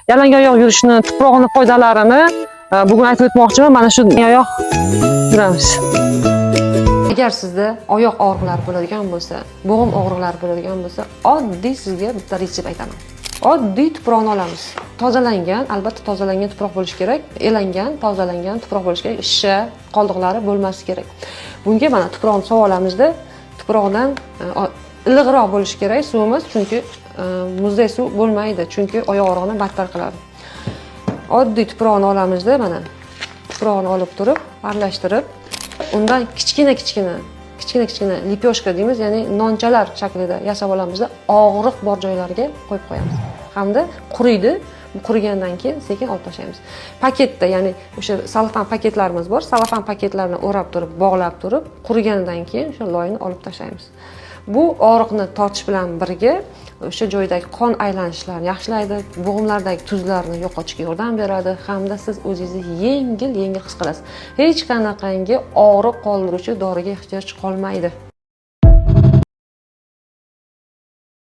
yalang oyoq yurishni, tuprog'ini foydalarini bugun aytib o'tmoqchiman. Mana shu oyoq yuramiz. Agar sizda oyoq og'riqlari bo'ladigan bo'lsa, bo'g'im og'riqlari bo'ladigan bo'lsa, oddiy sizga bitta retsept aytaman. Oddiy tuproqni olamiz. Tozalangan, albatta tozalangan tuproq bo'lishi kerak. Elangan, tozalangan tuproq bo'lishi kerak. Shisha qoldiqlari bo'lmasi kerak. Bunga mana tuproqni solib olamizda, tuproqdan iliqroq bo'lishi kerak suvimiz, chunki muzday suv bo'lmaydi, chunki oyoq og'rig'ini battar qiladi. Oddiy tuproqni olamizda, mana tuproqni olib turib, aralashtirib, undan kichkina lipyoshka deymiz, ya'ni nonchalar shaklida yasab olamizda, og'riq bor joylariga qo'yib qo'yamiz. Hamda quriydi. Qurigandan keyin sekin olib tashlaymiz. Paketda, ya'ni o'sha salafan paketlarimiz bor. Salafan paketlarni o'rab turib, bog'lab turib, qurigandan keyin o'sha loyni olib tashlaymiz. Bu og'riqni tortish bilan birga o'sha joydagi qon aylanishlarini yaxshilaydi, bo'g'imlardagi tuzlarni yo'qotishga yordam beradi hamda siz o'zingizni yengil his qilasiz. Hech qanaqangi og'riq qoldiruvchi doriga ehtiyoj qolmaydi.